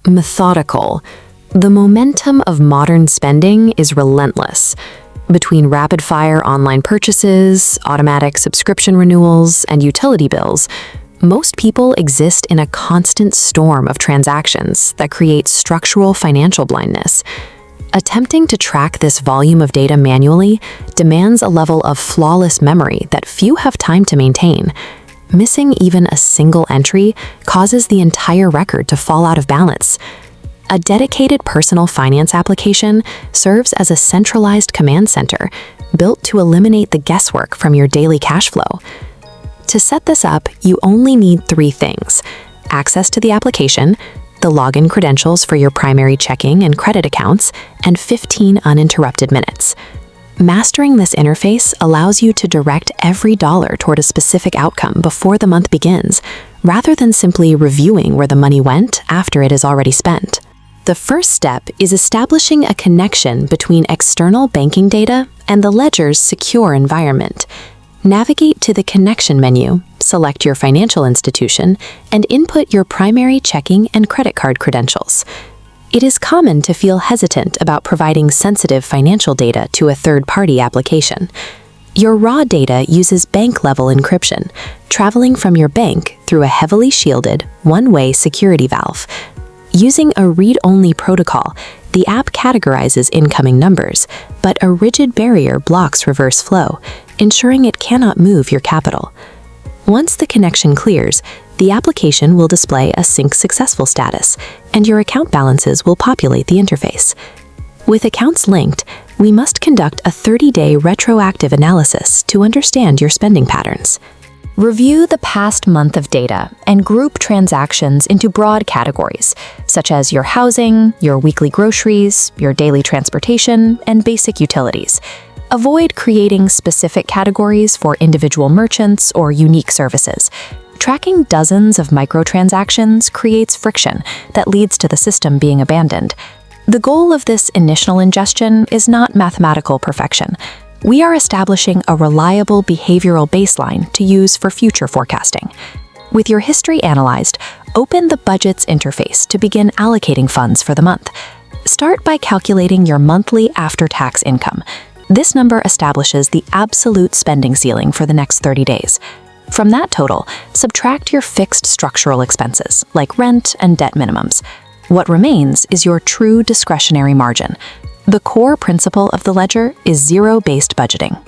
Methodical. The momentum of modern spending is relentless. Between rapid-fire online purchases, automatic subscription renewals, and utility bills, most people exist in a constant storm of transactions that create structural financial blindness. Attempting to track this volume of data manually demands a level of flawless memory that few have time to maintain. Missing even a single entry causes the entire record to fall out of balance. A dedicated personal finance application serves as a centralized command center built to eliminate the guesswork from your daily cash flow. To set this up, you only need 3 things: access to the application, the login credentials for your primary checking and credit accounts, and 15 uninterrupted minutes. Mastering this interface allows you to direct every dollar toward a specific outcome before the month begins, rather than simply reviewing where the money went after it is already spent. The first step is establishing a connection between external banking data and the ledger's secure environment. Navigate to the Connection menu, select your financial institution, and input your primary checking and credit card credentials. It is common to feel hesitant about providing sensitive financial data to a third-party application. Your raw data uses bank-level encryption, traveling from your bank through a heavily shielded, one-way security valve. Using a read-only protocol, the app categorizes incoming numbers, but a rigid barrier blocks reverse flow, ensuring it cannot move your capital. Once the connection clears, the application will display a sync successful status, and your account balances will populate the interface. With accounts linked, we must conduct a 30-day retroactive analysis to understand your spending patterns. Review the past month of data and group transactions into broad categories, such as your housing, your weekly groceries, your daily transportation, and basic utilities. Avoid creating specific categories for individual merchants or unique services. Tracking dozens of microtransactions creates friction that leads to the system being abandoned. The goal of this initial ingestion is not mathematical perfection. We are establishing a reliable behavioral baseline to use for future forecasting. With your history analyzed, open the Budgets interface to begin allocating funds for the month. Start by calculating your monthly after-tax income. This number establishes the absolute spending ceiling for the next 30 days. From that total, subtract your fixed structural expenses, like rent and debt minimums. What remains is your true discretionary margin. The core principle of the ledger is zero-based budgeting.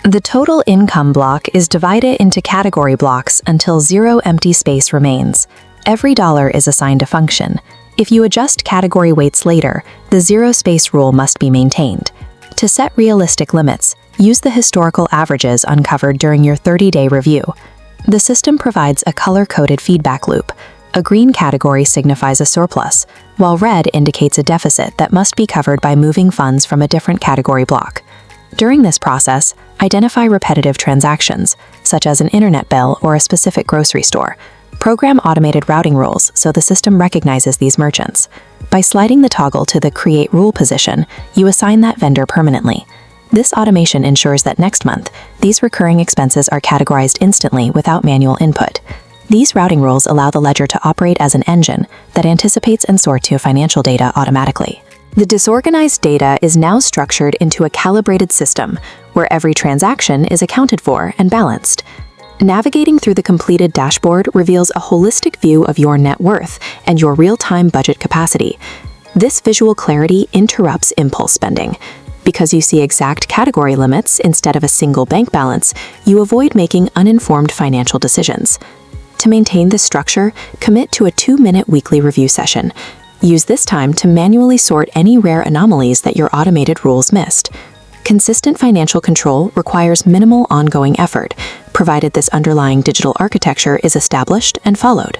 The total income block is divided into category blocks until 0 empty space remains. Every dollar is assigned a function. If you adjust category weights later, the zero-space rule must be maintained. To set realistic limits, use the historical averages uncovered during your 30-day review. The system provides a color-coded feedback loop. A green category signifies a surplus, while red indicates a deficit that must be covered by moving funds from a different category block. During this process, identify repetitive transactions, such as an internet bill or a specific grocery store. Program automated routing rules so the system recognizes these merchants. By sliding the toggle to the Create Rule position, you assign that vendor permanently. This automation ensures that next month, these recurring expenses are categorized instantly without manual input. These routing rules allow the ledger to operate as an engine that anticipates and sorts your financial data automatically. The disorganized data is now structured into a calibrated system where every transaction is accounted for and balanced. Navigating through the completed dashboard reveals a holistic view of your net worth and your real-time budget capacity. This visual clarity interrupts impulse spending. Because you see exact category limits instead of a single bank balance, you avoid making uninformed financial decisions. To maintain this structure, commit to a 2-minute weekly review session. Use this time to manually sort any rare anomalies that your automated rules missed. Consistent financial control requires minimal ongoing effort, provided this underlying digital architecture is established and followed.